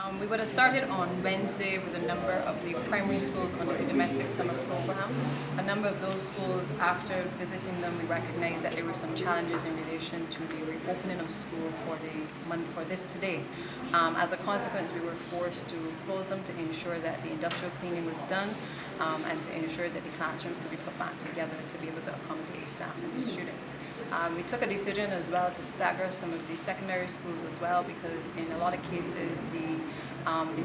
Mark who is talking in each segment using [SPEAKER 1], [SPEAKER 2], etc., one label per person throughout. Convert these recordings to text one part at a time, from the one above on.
[SPEAKER 1] We would have started on Wednesday with a number of the primary schools under the domestic summer program. A number of those schools, after visiting them, we recognized that there were some challenges in relation to the reopening of school for the month for this today. As a consequence, we were forced to close them to ensure that the industrial cleaning was done and to ensure that the classrooms could be put back together to be able to accommodate staff and the students. We took a decision as well to stagger some of the secondary schools as well, because in a lot of cases the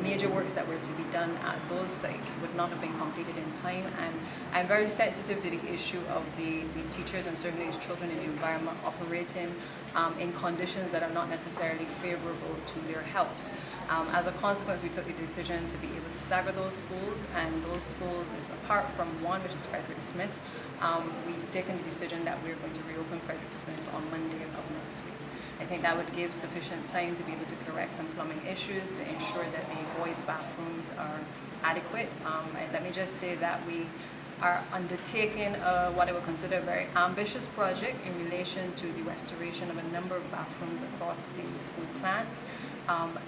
[SPEAKER 1] major works that were to be done at those sites would not have been completed in time, and I'm very sensitive to the issue of the teachers and certainly the children in the environment operating in conditions that are not necessarily favorable to their health. As a consequence, we took the decision to be able to stagger those schools, and those schools is apart from one, which is Frederick Smith. We've taken the decision that we're going to reopen Frederick Smith on Monday of next week. I think that would give sufficient time to be able to correct some plumbing issues, to ensure that the boys' bathrooms are adequate. Let me just say that we are undertaking what I would consider a very ambitious project in relation to the restoration of a number of bathrooms across the school plants.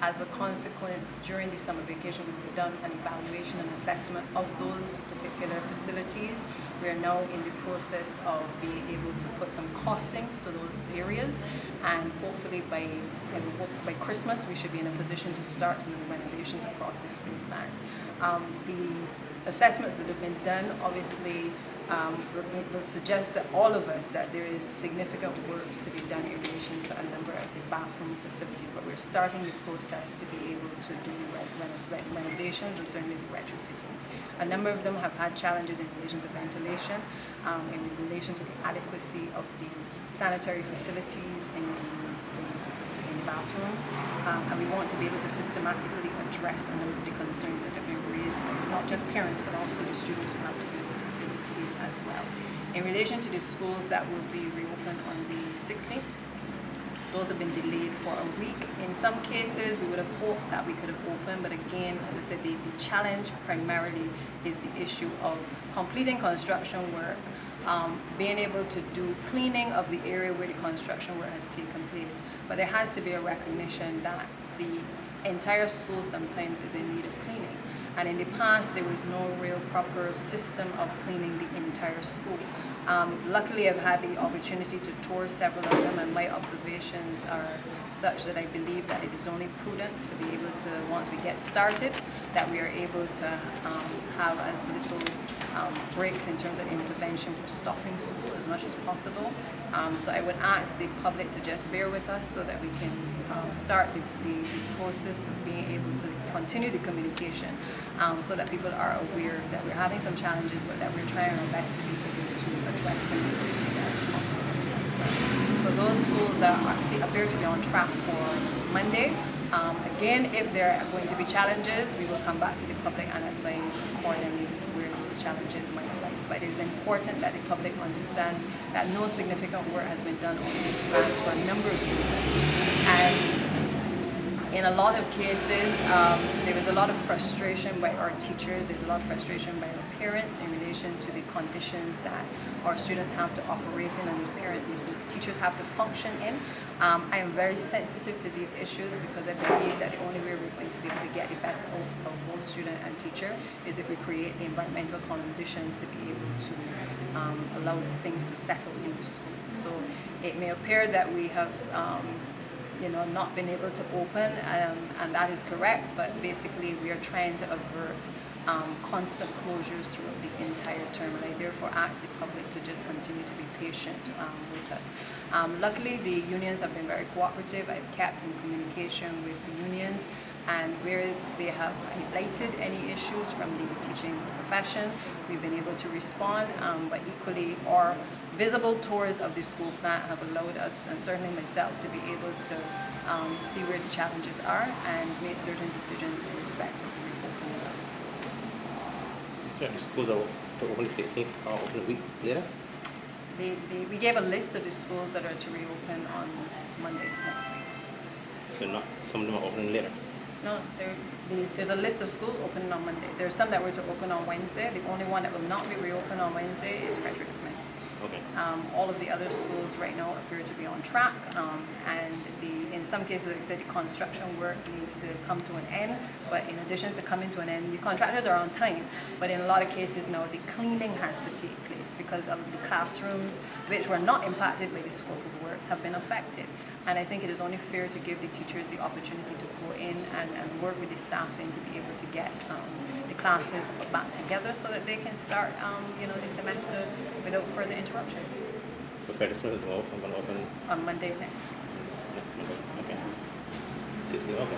[SPEAKER 1] As a consequence, during the summer vacation, we've done an evaluation and assessment of those particular facilities. We are now in the process of being able to put some costings to those areas, and hopefully by Christmas we should be in a position to start some of the renovations across the school plants. The assessments that have been done obviously will suggest to all of us that there is significant works to be done in relation to a number of the bathroom facilities, but we're starting the process to be able to do renovations and certainly the retrofittings. A number of them have had challenges in relation to ventilation, in relation to the adequacy of the sanitary facilities in bathrooms, and we want to be able to systematically address a number of the concerns that have been raised by not just parents but also the students who have to use the facilities as well. In relation to the schools that will be reopened on the 16th, those have been delayed for a week. In some cases, we would have hoped that we could have opened, but again, as I said, the challenge primarily is the issue of completing construction work, being able to do cleaning of the area where the construction work has taken place. But there has to be a recognition that the entire school sometimes is in need of cleaning. And in the past, there was no real proper system of cleaning the entire school. Luckily, I've had the opportunity to tour several of them, and my observations are such that I believe that it is only prudent to be able to, once we get started, that we are able to have as little breaks in terms of intervention for stopping school as much as possible. So I would ask the public to just bear with us so that we can start the process of being able to continue the communication, so that people are aware that we're having some challenges, but that we're trying our best to be able to address them as quickly as possible as well. So those schools that appear to be on track for Monday, again, if there are going to be challenges, we will come back to the public and advise accordingly where those challenges might arise. But it is important that the public understands that no significant work has been done on these plans for a number of years. And in a lot of cases, there is a lot of frustration by our teachers, there's a lot of frustration by our parents in relation to the conditions that our students have to operate in and these teachers have to function in. I am very sensitive to these issues because I believe that the only way we're going to be able to get the best out of both student and teacher is if we create the environmental conditions to be able to allow things to settle in the school. So it may appear that we have not been able to open, and that is correct, but basically we are trying to avert constant closures throughout the entire term, and I therefore ask the public to just continue to be patient with us. Luckily, the unions have been very cooperative. I've kept in communication with the unions, and where they have highlighted any issues from the teaching profession, we've been able to respond, but equally our visible tours of the school plant have allowed us, and certainly myself, to be able to see where the challenges are and make certain decisions in respect of the reopening of those.
[SPEAKER 2] Certain schools are to open the 16th or open a week later?
[SPEAKER 1] We gave a list of the schools that are to reopen on Monday next week.
[SPEAKER 2] So not some of them are opening later?
[SPEAKER 1] No, there's a list of schools opening on Monday. There are some that were to open on Wednesday. The only one that will not be reopened on Wednesday is Frederick Smith.
[SPEAKER 2] Okay.
[SPEAKER 1] All of the other schools right now appear to be on track, and in some cases, like I said, the construction work needs to come to an end. But in addition to coming to an end, the contractors are on time. But in a lot of cases now, the cleaning has to take place because of the classrooms, which were not impacted by the scope of works, have been affected. And I think it is only fair to give the teachers the opportunity to go in and work with the staffing to be able to get the classes put back together so that they can start, the semester without further interruption.
[SPEAKER 2] So Frederick Smith is going to open
[SPEAKER 1] On Monday next week.
[SPEAKER 2] next Monday. Okay. 16. Okay.